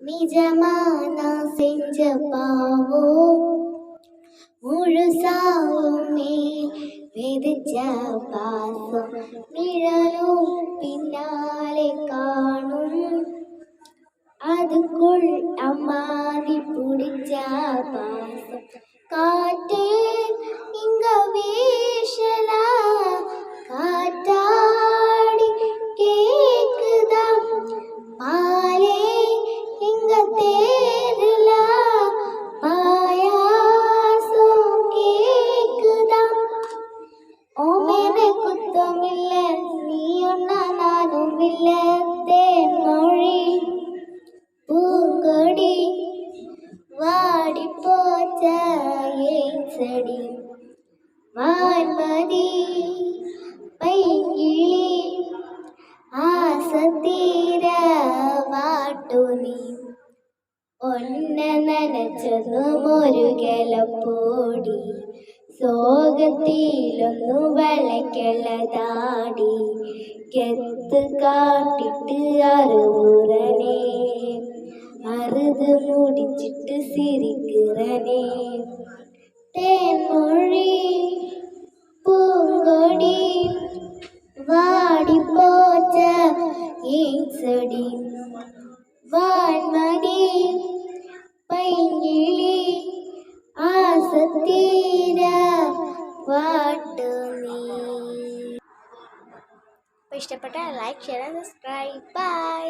நிஜமான செஞ்ச பாவம் முழுசாவுமே விதிச்ச பாசம் நிழலும் பின்னாலே காணும் அதுக்குள் அம்மாதி பிடிச்ச பாசம் காற்றே இங்க வீசலா காற்றாடி கேக்குதா பாலே இங்க தேரலா பாயாசம் கேக்குதா ஓமேனே குத்தமில்ல நீ ஒன்னா நானும் இல்ல தேன்மொழி பூங்கொடி வாடி போச்ச ஏன் செடி வான்மதி பைங்கிளி ஆசத்தீர വാട്ടുനി ഒന്നെ നനച്ചതും ഒരു കിളപ്പോടി സോകത്തിലൊന്നു വളയ്ക്കുള്ളതാടി കെത്ത് കാട്ടിട്ട് അറുപുറനെ അറുത് മുടിച്ചിട്ട് സിരിക്കുറനെ തേൻമൊഴി പൂങ്കൊടി വാടിപ്പോച്ച ഏൻസടി വാൻമതി പൈങ്കിളി ആസത്തീര വാട്ടു നീ. ഇഷ്ടപ്പെട്ട ലൈക്ക് ഷെയർ സബ്സ്ക്രൈബ് ബൈ.